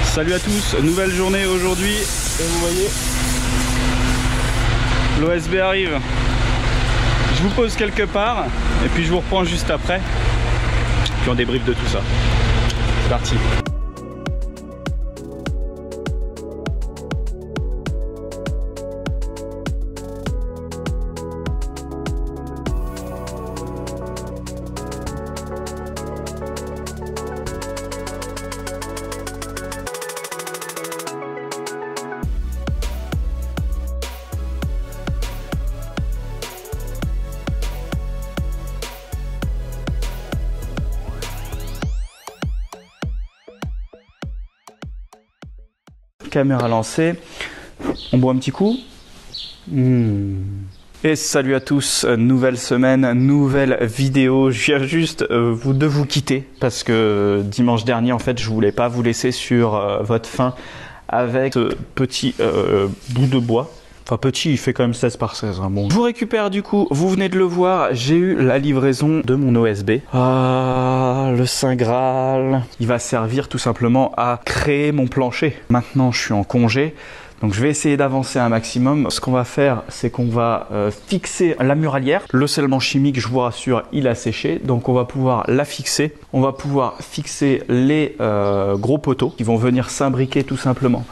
Salut à tous, nouvelle journée aujourd'hui et vous voyez l'OSB arrive. Je vous pose quelque part et puis je vous reprends juste après, puis on débriefe de tout ça. C'est parti. Caméra lancée, on boit un petit coup. Et salut à tous, nouvelle semaine, nouvelle vidéo. Je viens juste de vous quitter parce que dimanche dernier en fait je voulais pas vous laisser sur votre faim avec ce petit bout de bois. Enfin petit, il fait quand même 16 par 16. Hein. Bon. Je vous récupère du coup, vous venez de le voir, j'ai eu la livraison de mon OSB. Ah, le Saint Graal. Il va servir tout simplement à créer mon plancher. Maintenant, je suis en congé. Donc je vais essayer d'avancer un maximum. Ce qu'on va faire, c'est qu'on va fixer la muralière. Le scellement chimique, je vous rassure, il a séché. Donc on va pouvoir la fixer. On va pouvoir fixer les gros poteaux qui vont venir s'imbriquer tout simplement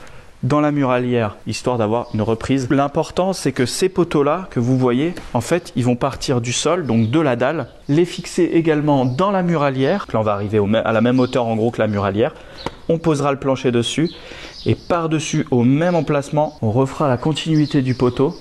dans la muralière, histoire d'avoir une reprise. L'important, c'est que ces poteaux-là, que vous voyez, en fait, ils vont partir du sol, donc de la dalle, les fixer également dans la muralière. Là, on va arriver à la même hauteur, en gros, que la muralière. On posera le plancher dessus, et par-dessus, au même emplacement, on refera la continuité du poteau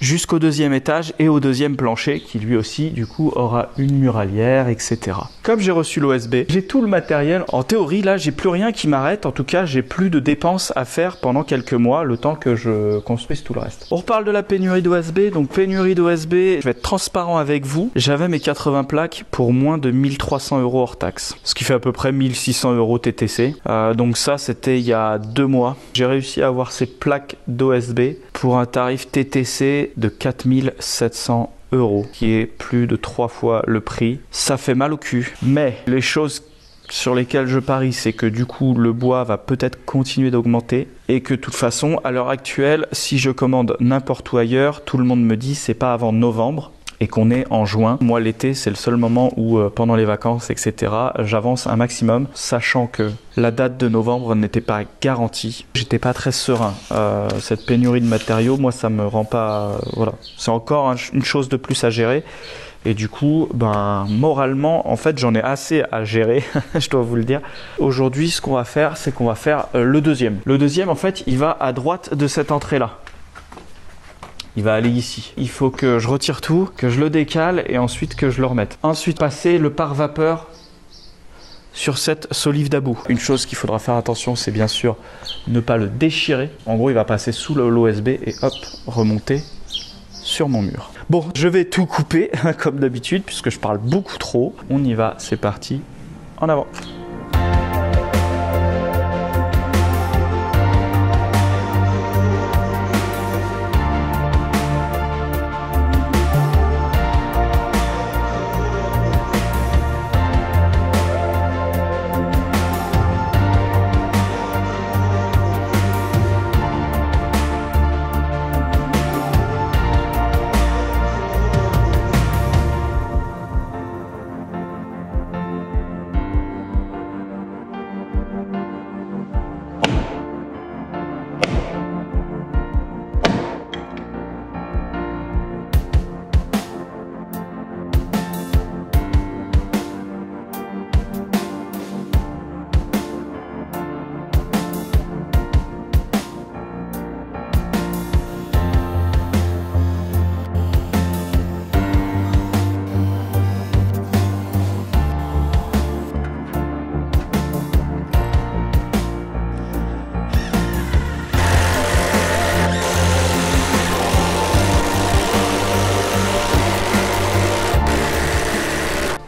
jusqu'au deuxième étage et au deuxième plancher qui lui aussi du coup aura une muralière, etc. Comme j'ai reçu l'OSB, j'ai tout le matériel. En théorie là j'ai plus rien qui m'arrête, en tout cas j'ai plus de dépenses à faire pendant quelques mois, le temps que je construise tout le reste. On reparle de la pénurie d'OSB, donc pénurie d'OSB, je vais être transparent avec vous. J'avais mes 80 plaques pour moins de 1300 € hors taxe, ce qui fait à peu près 1600 € TTC. Donc ça c'était il y a 2 mois. J'ai réussi à avoir ces plaques d'OSB pour un tarif TTC de 4700 €, qui est plus de 3 fois le prix. Ça fait mal au cul, mais les choses sur lesquelles je parie, c'est que du coup le bois va peut-être continuer d'augmenter et que de toute façon à l'heure actuelle, si je commande n'importe où ailleurs, tout le monde me dit c'est pas avant novembre et qu'on est en juin. Moi l'été c'est le seul moment où pendant les vacances etc j'avance un maximum, sachant que la date de novembre n'était pas garantie. J'étais pas très serein. Cette pénurie de matériaux, moi ça me rend pas... voilà, c'est encore une chose de plus à gérer. Et du coup, ben, moralement, en fait, j'en ai assez à gérer, je dois vous le dire. Aujourd'hui, ce qu'on va faire, c'est qu'on va faire le deuxième. Le deuxième, en fait, il va à droite de cette entrée-là. Il va aller ici. Il faut que je retire tout, que je le décale et ensuite que je le remette. Ensuite, passer le pare-vapeur sur cette solive d'about. Une chose qu'il faudra faire attention, c'est bien sûr ne pas le déchirer. En gros, il va passer sous l'OSB et hop, remonter sur mon mur. Bon, je vais tout couper comme d'habitude puisque je parle beaucoup trop. On y va, c'est parti, en avant.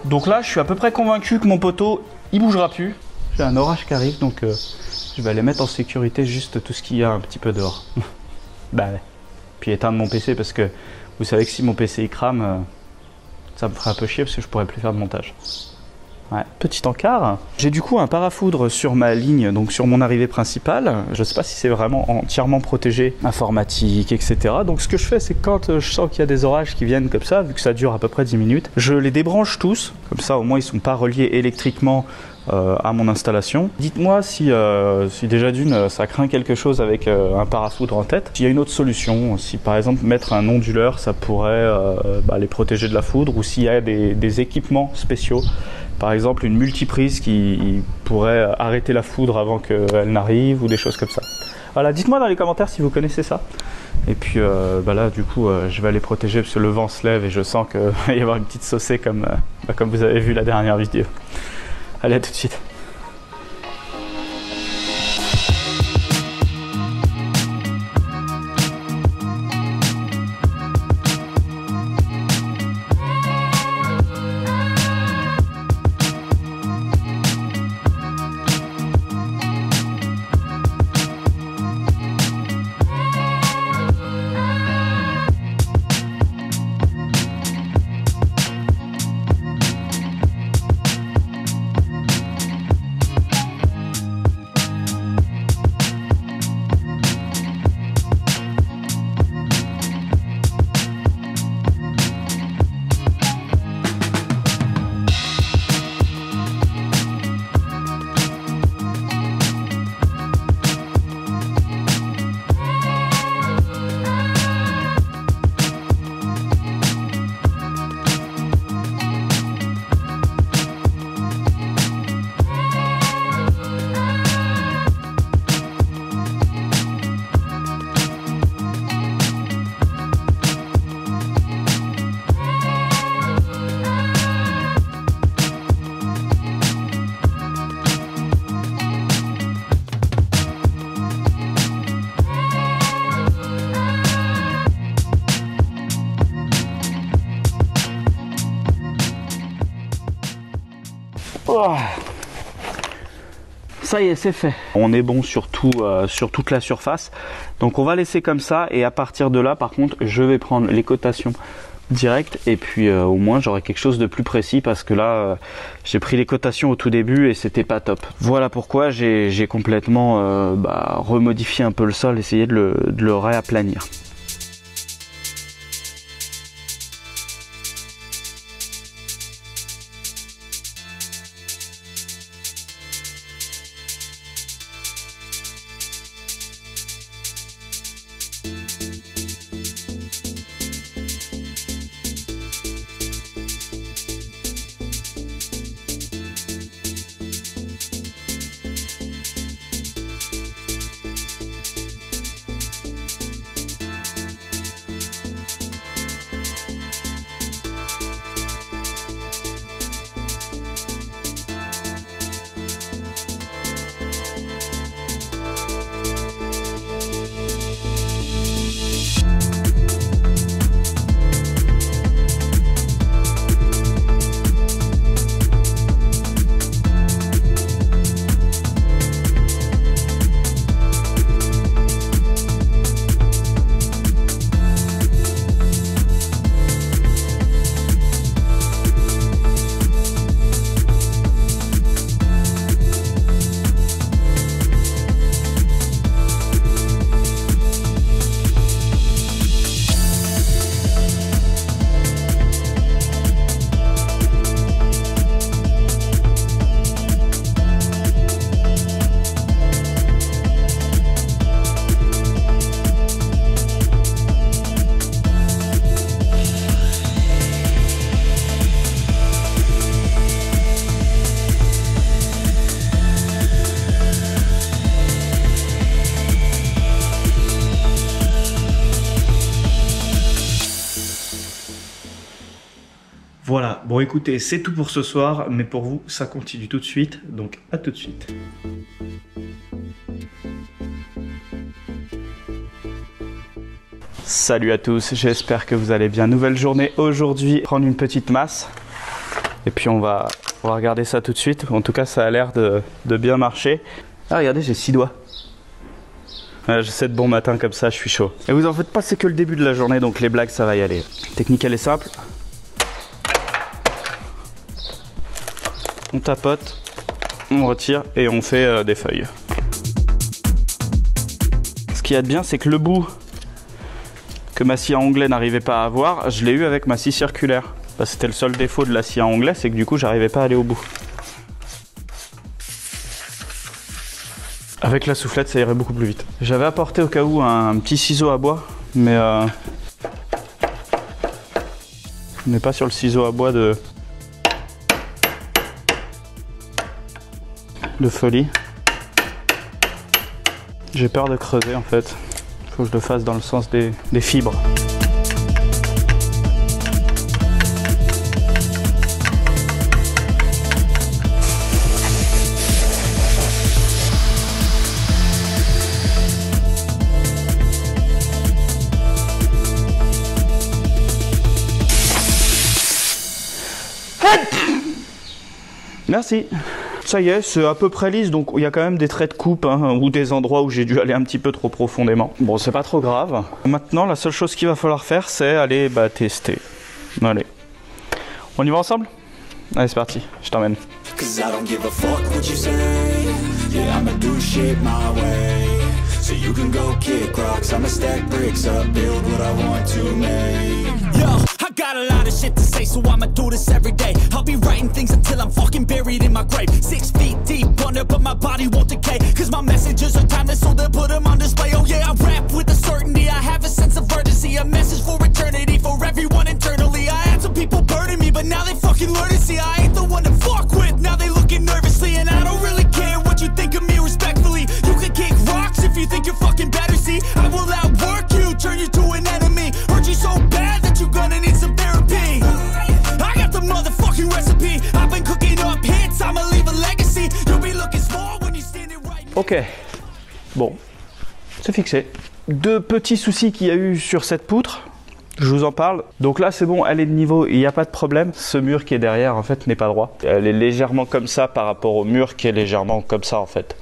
Donc là, je suis à peu près convaincu que mon poteau, il bougera plus. J'ai un orage qui arrive, donc je vais aller mettre en sécurité juste tout ce qu'il y a un petit peu dehors. Bah ouais. Puis éteindre mon PC parce que vous savez que si mon PC il crame, ça me ferait un peu chier parce que je pourrais plus faire de montage. Ouais, petit encart. J'ai du coup un parafoudre sur ma ligne, donc sur mon arrivée principale. Je sais pas si c'est vraiment entièrement protégé, informatique, etc. Donc ce que je fais, c'est quand je sens qu'il y a des orages qui viennent comme ça, vu que ça dure à peu près 10 minutes, je les débranche tous. Comme ça, au moins, ils sont pas reliés électriquement à mon installation. Dites-moi si déjà d'une, ça craint quelque chose avec un parafoudre en tête. S'il y a une autre solution, si par exemple mettre un onduleur, ça pourrait les protéger de la foudre, ou s'il y a des équipements spéciaux. Par exemple, une multiprise qui pourrait arrêter la foudre avant qu'elle n'arrive, ou des choses comme ça. Voilà, dites-moi dans les commentaires si vous connaissez ça. Et puis là, du coup, je vais aller protéger parce que le vent se lève et je sens qu'il va y avoir une petite saucée comme vous avez vu la dernière vidéo. Allez, à tout de suite. Oh. Ça y est, c'est fait. On est bon sur toute la surface. Donc on va laisser comme ça et à partir de là, par contre, je vais prendre les cotations directes et puis au moins j'aurai quelque chose de plus précis parce que là, j'ai pris les cotations au tout début et c'était pas top. Voilà pourquoi j'ai complètement remodifié un peu le sol, essayé de le réaplanir. Voilà, bon écoutez, c'est tout pour ce soir, mais pour vous, ça continue tout de suite, donc à tout de suite. Salut à tous, j'espère que vous allez bien. Nouvelle journée aujourd'hui, prendre une petite masse, et puis on va regarder ça tout de suite. En tout cas, ça a l'air de bien marcher. Ah regardez, j'ai 6 doigts. J'essaie de bon matin comme ça, je suis chaud. Et vous en faites pas, c'est que le début de la journée, donc les blagues, ça va y aller. Technique, elle est simple. on tapote, on retire et on fait des feuilles. Ce qu'il y a de bien, c'est que le bout que ma scie à onglet n'arrivait pas à avoir, je l'ai eu avec ma scie circulaire. C'était le seul défaut de la scie à onglet, c'est que du coup j'arrivais pas à aller au bout. Avec la soufflette, ça irait beaucoup plus vite. J'avais apporté au cas où un petit ciseau à bois, mais on n'est pas sur le ciseau à bois de folie. J'ai peur de creuser en fait. Faut que je le fasse dans le sens des fibres. Merci. Ça y est, c'est à peu près lisse, donc il y a quand même des traits de coupe hein, ou des endroits où j'ai dû aller un petit peu trop profondément. Bon, c'est pas trop grave. Maintenant, la seule chose qu'il va falloir faire, c'est aller tester. Allez. On y va ensemble? Allez, c'est parti, je t'emmène. So you can go kick rocks, I'ma stack bricks up, build what I want to make. Yo, I got a lot of shit to say, so I'ma do this every day. I'll be writing things until I'm fucking buried in my grave. 6 feet deep under, but my body won't decay. Cause my messages are timeless, so they'll put them on display. Oh yeah, I rap with a certainty, I have a sense of urgency. A message for eternity, for everyone internally. I had some people burning me, but now they fucking learn to see I ain't the one to fuck with, now they looking nervously. And I don't really care what you think of me respectfully. You can kick rocks if you think you're fucking better, see I will outwork you, turn you to an enemy. Hurt you so bad that you're gonna need some therapy. I got the motherfucking recipe. I've been cooking up hits, I'ma leave a legacy. You'll be looking small when you're standing right. Ok, bon, c'est fixé. Deux petits soucis qu'il y a eu sur cette poutre, je vous en parle. Donc là c'est bon, elle est de niveau, il n'y a pas de problème. Ce mur qui est derrière en fait n'est pas droit. Elle est légèrement comme ça par rapport au mur qui est légèrement comme ça en fait.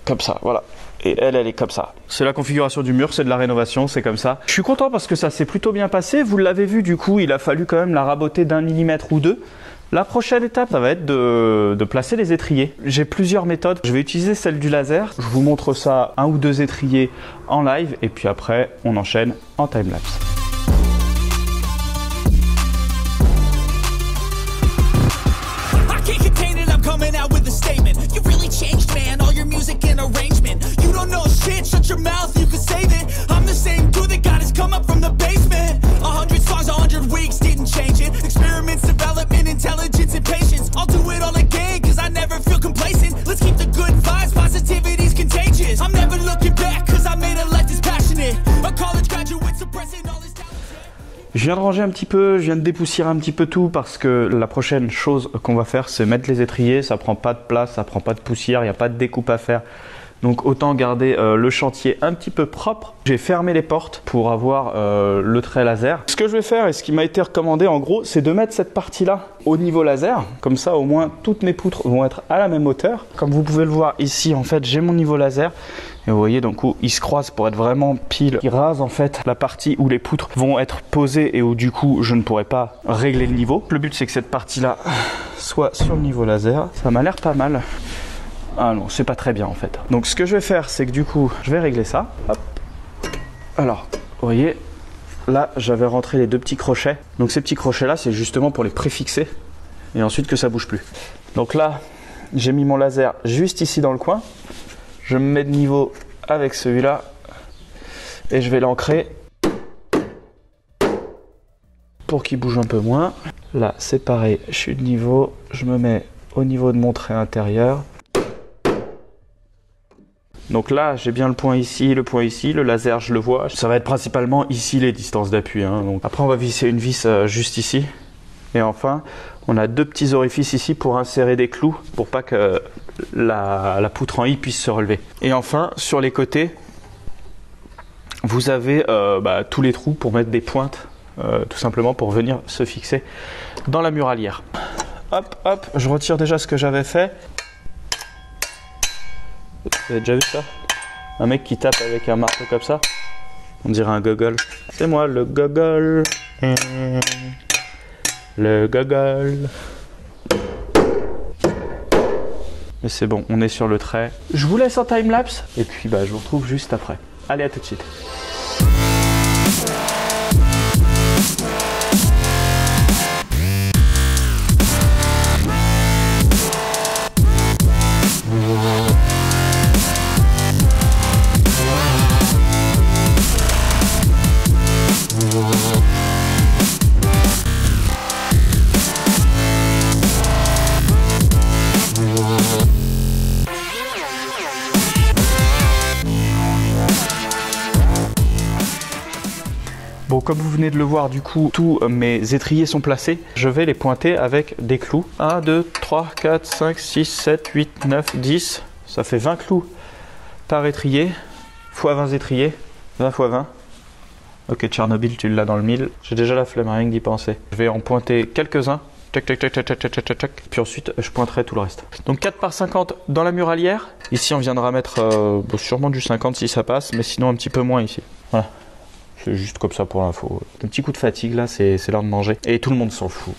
Comme ça, voilà. Et elle est comme ça. C'est la configuration du mur, c'est de la rénovation, c'est comme ça. Je suis content parce que ça s'est plutôt bien passé. Vous l'avez vu, du coup, il a fallu quand même la raboter d'1 millimètre ou 2. La prochaine étape, ça va être de placer les étriers. J'ai plusieurs méthodes. Je vais utiliser celle du laser. Je vous montre ça, 1 ou 2 étriers en live. Et puis après, on enchaîne en timelapse. Shut your mouth, you can save it. I'm the same dude that got his come up from the basement. 100 songs, 100 weeks, didn't change it. Experiments, development, intelligence, and patience. I'll do it all again, cause I never feel complacent. Let's keep the good vibes, positivity's contagious. I'm never looking back, cause I made a life that's passionate. A college graduate suppressing all this talent. Je viens de ranger un petit peu, je viens de dépoussiérer un petit peu tout parce que la prochaine chose qu'on va faire, c'est mettre les étriers. Ça prend pas de place, ça prend pas de poussière, il n'y a pas de découpe à faire. Donc autant garder le chantier un petit peu propre. J'ai fermé les portes pour avoir le trait laser. Ce que je vais faire et ce qui m'a été recommandé en gros, c'est de mettre cette partie-là au niveau laser. Comme ça au moins toutes mes poutres vont être à la même hauteur. Comme vous pouvez le voir ici, en fait j'ai mon niveau laser. Et vous voyez donc où ils se croisent pour être vraiment pile. Ils rasent en fait la partie où les poutres vont être posées et où du coup je ne pourrai pas régler le niveau. Le but c'est que cette partie-là soit sur le niveau laser. Ça m'a l'air pas mal. Ah non, c'est pas très bien en fait. Donc ce que je vais faire, c'est que du coup, je vais régler ça. Hop. Alors, vous voyez, là, j'avais rentré les 2 petits crochets. Donc ces petits crochets-là, c'est justement pour les préfixer. Et ensuite que ça bouge plus. Donc là, j'ai mis mon laser juste ici dans le coin. Je me mets de niveau avec celui-là. Et je vais l'ancrer pour qu'il bouge un peu moins. Là, c'est pareil, je suis de niveau. Je me mets au niveau de mon trait intérieur. Donc là, j'ai bien le point ici, le laser, je le vois. Ça va être principalement ici les distances d'appui. Hein. Donc après, on va visser une vis juste ici. Et enfin, on a 2 petits orifices ici pour insérer des clous, pour pas que la poutre en I puisse se relever. Et enfin, sur les côtés, vous avez tous les trous pour mettre des pointes, tout simplement pour venir se fixer dans la muralière. Hop, hop, je retire déjà ce que j'avais fait. Vous avez déjà vu ça? Un mec qui tape avec un marteau comme ça. On dirait un gogol. C'est moi le gogol. Le gogol. Mais c'est bon, on est sur le trait. Je vous laisse en time-lapse et puis bah, je vous retrouve juste après. Allez, à tout de suite. Bon, comme vous venez de le voir, du coup, tous mes étriers sont placés. Je vais les pointer avec des clous. 1, 2, 3, 4, 5, 6, 7, 8, 9, 10. Ça fait 20 clous par étrier, fois 20 étriers, 20 fois 20. Ok, Tchernobyl, tu l'as dans le 1000. J'ai déjà la flemme, rien que d'y penser. Je vais en pointer quelques-uns. Tac, tac, tac, tac, tac, tac, tac, tac. Puis ensuite, je pointerai tout le reste. Donc 4 par 50 dans la muralière. Ici, on viendra mettre sûrement du 50 si ça passe, mais sinon un petit peu moins ici. Voilà. C'est juste comme ça pour l'info. Un petit coup de fatigue là, c'est l'heure de manger. Et tout le monde s'en fout.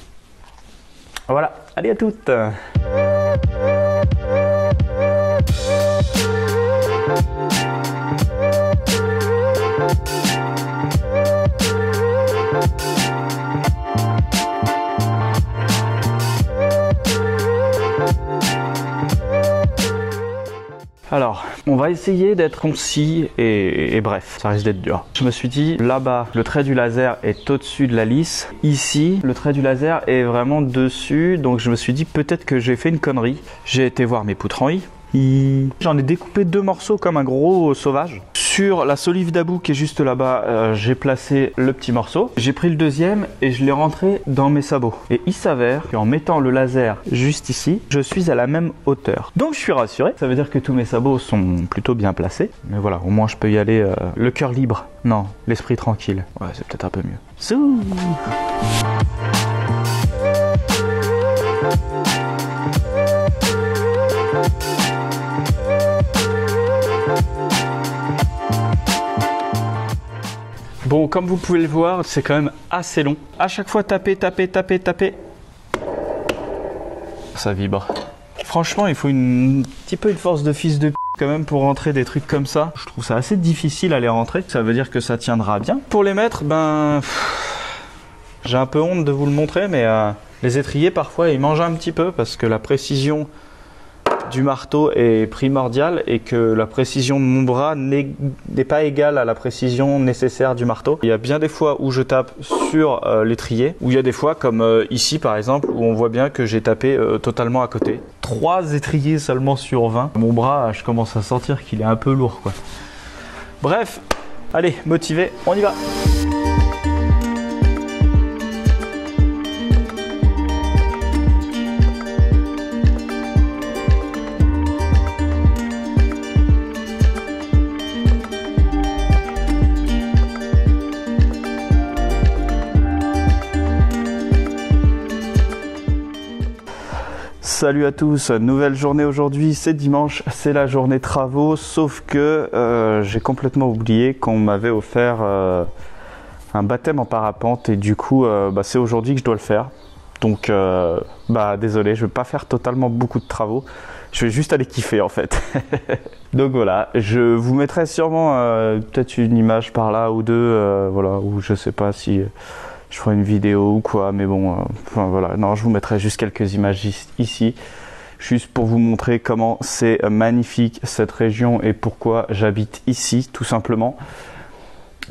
Voilà, allez à toutes. Alors, on va essayer d'être concis et bref, ça risque d'être dur. Je me suis dit, là-bas, le trait du laser est au-dessus de la lisse. Ici, le trait du laser est vraiment dessus, donc je me suis dit peut-être que j'ai fait une connerie. J'ai été voir mes poutres en I. J'en ai découpé 2 morceaux comme un gros sauvage. Sur la solive d'Abou qui est juste là-bas, j'ai placé le petit morceau. J'ai pris le deuxième et je l'ai rentré dans mes sabots. Et il s'avère qu'en mettant le laser juste ici, je suis à la même hauteur. Donc je suis rassuré. Ça veut dire que tous mes sabots sont plutôt bien placés. Mais voilà, au moins je peux y aller le cœur libre. Non, l'esprit tranquille. Ouais, c'est peut-être un peu mieux. Souh. Bon, comme vous pouvez le voir, c'est quand même assez long. À chaque fois, taper, taper, taper, taper. Ça vibre. Franchement, il faut un petit peu une force de fils de p quand même pour rentrer des trucs comme ça. Je trouve ça assez difficile à les rentrer. Ça veut dire que ça tiendra bien. Pour les mettre, ben... j'ai un peu honte de vous le montrer, mais les étriers, parfois, ils mangent un petit peu parce que la précision du marteau est primordiale et que la précision de mon bras n'est pas égale à la précision nécessaire du marteau. Il y a bien des fois où je tape sur l'étrier, où il y a des fois comme ici par exemple, où on voit bien que j'ai tapé totalement à côté. 3 étriers seulement sur 20. Mon bras, je commence à sentir qu'il est un peu lourd, quoi. Bref, allez, motivé, on y va. Salut à tous, nouvelle journée aujourd'hui, c'est dimanche, c'est la journée travaux, sauf que j'ai complètement oublié qu'on m'avait offert un baptême en parapente et du coup c'est aujourd'hui que je dois le faire. Donc désolé, je vais pas faire totalement beaucoup de travaux, je vais juste aller kiffer en fait. Donc voilà, je vous mettrai sûrement peut-être une image par là ou deux, voilà, ou je sais pas si... je ferai une vidéo ou quoi, mais bon, enfin voilà, non, je vous mettrai juste quelques images ici, juste pour vous montrer comment c'est magnifique cette région et pourquoi j'habite ici, tout simplement.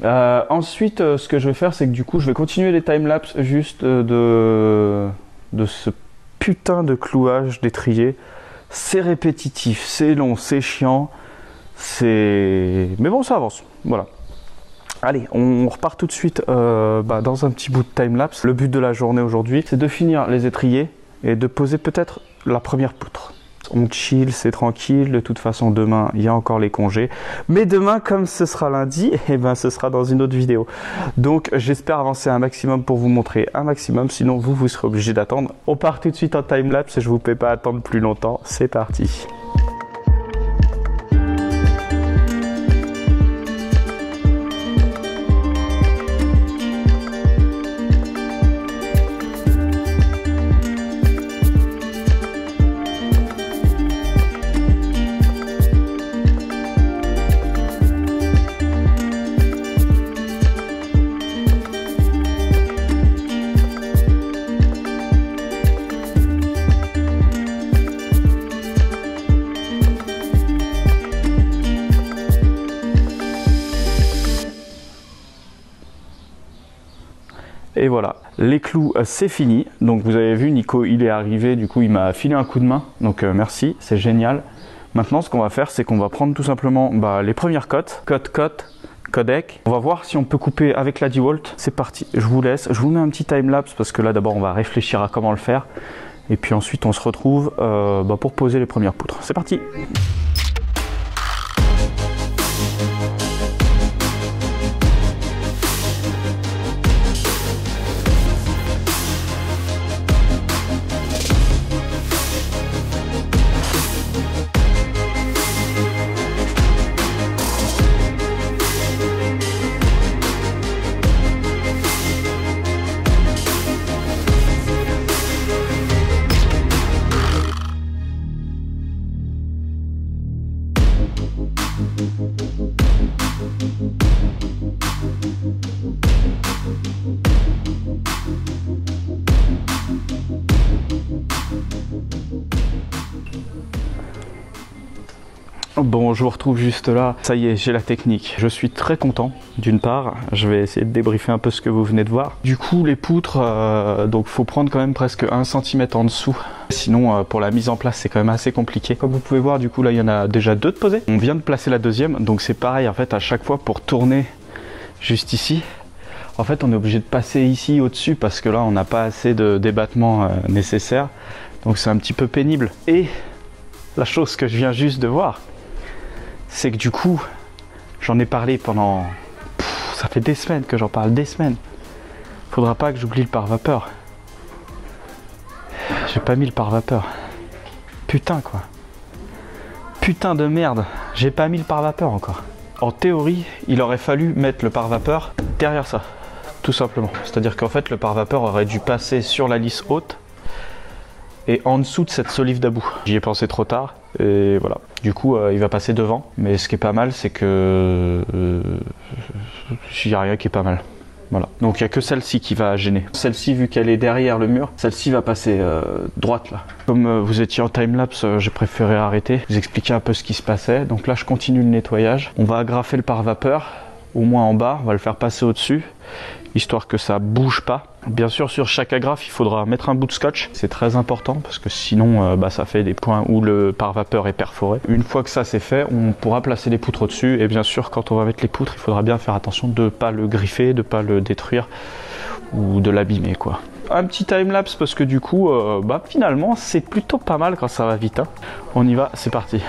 Ensuite, ce que je vais faire, c'est que du coup, je vais continuer les timelapses juste de ce putain de clouage d'étrier. C'est répétitif, c'est long, c'est chiant, mais bon, ça avance, voilà. Allez, on repart tout de suite dans un petit bout de timelapse. Le but de la journée aujourd'hui, c'est de finir les étriers et de poser peut-être la première poutre. On chill, c'est tranquille. De toute façon, demain, il y a encore les congés. Mais demain, comme ce sera lundi, ce sera dans une autre vidéo. Donc, j'espère avancer un maximum pour vous montrer un maximum. Sinon, vous serez obligé d'attendre. On part tout de suite en timelapse et je vous fais pas attendre plus longtemps. C'est parti. Et voilà, les clous c'est fini. Donc vous avez vu, Nico il est arrivé, du coup il m'a filé un coup de main. Donc merci, c'est génial. Maintenant ce qu'on va faire, c'est qu'on va prendre tout simplement les premières cotes. Codec. On va voir si on peut couper avec la DeWalt. C'est parti, je vous laisse. Je vous mets un petit timelapse parce que là d'abord on va réfléchir à comment le faire. Et puis ensuite on se retrouve pour poser les premières poutres. C'est parti. Bon, je vous retrouve juste là. Ça y est, j'ai la technique. Je suis très content. D'une part, je vais essayer de débriefer un peu ce que vous venez de voir. Du coup, les poutres, donc faut prendre quand même presque 1 cm en dessous. Sinon, pour la mise en place, c'est quand même assez compliqué. Comme vous pouvez voir, du coup, là, il y en a déjà 2 de posées. On vient de placer la deuxième, donc c'est pareil. En fait, à chaque fois, pour tourner juste ici, en fait, on est obligé de passer ici au-dessus parce que là, on n'a pas assez de débattement nécessaire. Donc, c'est un petit peu pénible. Et la chose que je viens juste de voir, c'est que du coup, j'en ai parlé pendant... ça fait des semaines que j'en parle, des semaines. Faudra pas que j'oublie le pare-vapeur. J'ai pas mis le pare-vapeur. Putain quoi. Putain de merde. J'ai pas mis le pare-vapeur encore. En théorie, il aurait fallu mettre le pare-vapeur derrière ça. Tout simplement. C'est-à-dire qu'en fait, le pare-vapeur aurait dû passer sur la lisse haute et en dessous de cette solive d'about. J'y ai pensé trop tard et voilà. Du coup, il va passer devant. Mais ce qui est pas mal, c'est que il n'y a rien qui est pas mal. Voilà. Donc il n'y a que celle-ci qui va gêner. Celle-ci, vu qu'elle est derrière le mur, celle-ci va passer droite là. Comme vous étiez en timelapse, j'ai préféré arrêter, vous expliquer un peu ce qui se passait. Donc là, je continue le nettoyage. On va agrafer le pare-vapeur, au moins en bas. On va le faire passer au-dessus, histoire que ça bouge pas. Bien sûr, sur chaque agrafe, il faudra mettre un bout de scotch. C'est très important parce que sinon, ça fait des points où le pare-vapeur est perforé. Une fois que ça c'est fait, on pourra placer les poutres au-dessus. Et bien sûr, quand on va mettre les poutres, il faudra bien faire attention de ne pas le griffer, de ne pas le détruire ou de l'abîmer, quoi. Un petit timelapse parce que du coup, finalement, c'est plutôt pas mal quand ça va vite, hein. On y va, c'est parti.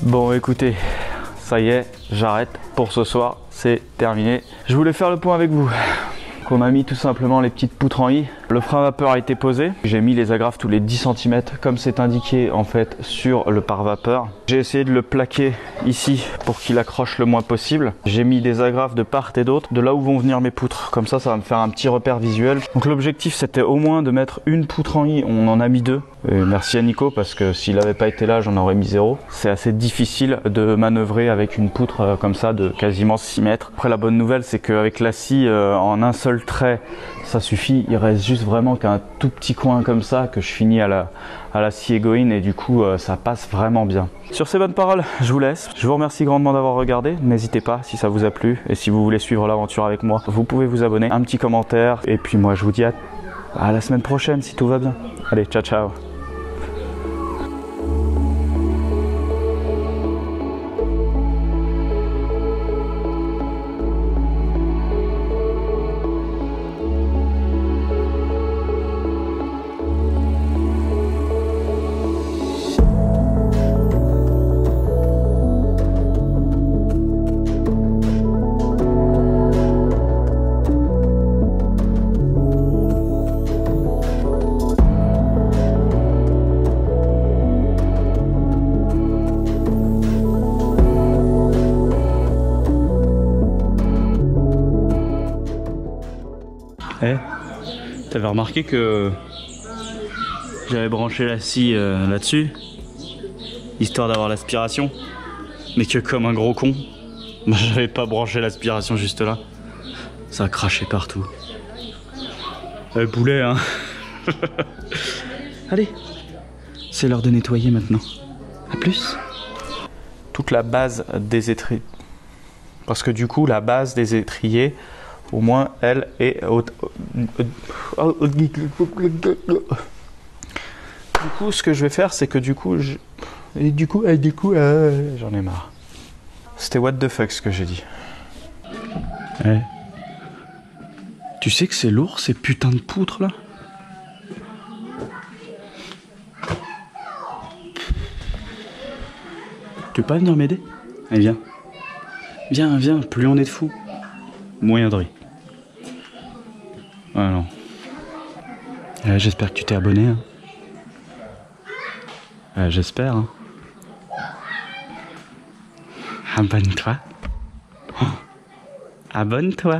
Bon écoutez, ça y est, j'arrête pour ce soir, c'est terminé. Je voulais faire le point avec vous. On a mis tout simplement les petites poutres en I. Le frein à vapeur a été posé. J'ai mis les agrafes tous les 10 cm comme c'est indiqué en fait sur le pare-vapeur. J'ai essayé de le plaquer ici pour qu'il accroche le moins possible. J'ai mis des agrafes de part et d'autre de là où vont venir mes poutres. Comme ça va me faire un petit repère visuel. Donc l'objectif c'était au moins de mettre une poutre en I. On en a mis 2. Et merci à Nico parce que s'il n'avait pas été là, j'en aurais mis 0. C'est assez difficile de manœuvrer avec une poutre comme ça de quasiment 6 mètres. Après la bonne nouvelle c'est qu'avec la scie en un seul trait, ça suffit. Il reste juste vraiment qu'un tout petit coin comme ça que je finis à la scie Egoin et du coup ça passe vraiment bien. Sur ces bonnes paroles, je vous laisse. Je vous remercie grandement d'avoir regardé. N'hésitez pas si ça vous a plu et si vous voulez suivre l'aventure avec moi, vous pouvez vous abonner, un petit commentaire et puis moi je vous dis à la semaine prochaine si tout va bien. Allez, ciao ciao. T'avais remarqué que j'avais branché la scie là-dessus, histoire d'avoir l'aspiration, mais que comme un gros con, bah, j'avais pas branché l'aspiration juste là. Ça a craché partout. Boulet, hein. Allez, c'est l'heure de nettoyer maintenant. À plus. Toute la base des étriers, parce que du coup la base des étriers, au moins elle est du coup ce que je vais faire c'est que du coup j'en ai marre. C'était what the fuck ce que j'ai dit. Ouais. Tu sais que c'est lourd ces putains de poutres là. Tu veux pas venir m'aider? Allez viens. Viens, viens, plus on est de fous. Moyen de rire. Ah non. J'espère que tu t'es abonné. Hein. J'espère. Hein. Abonne-toi. Oh. Abonne-toi.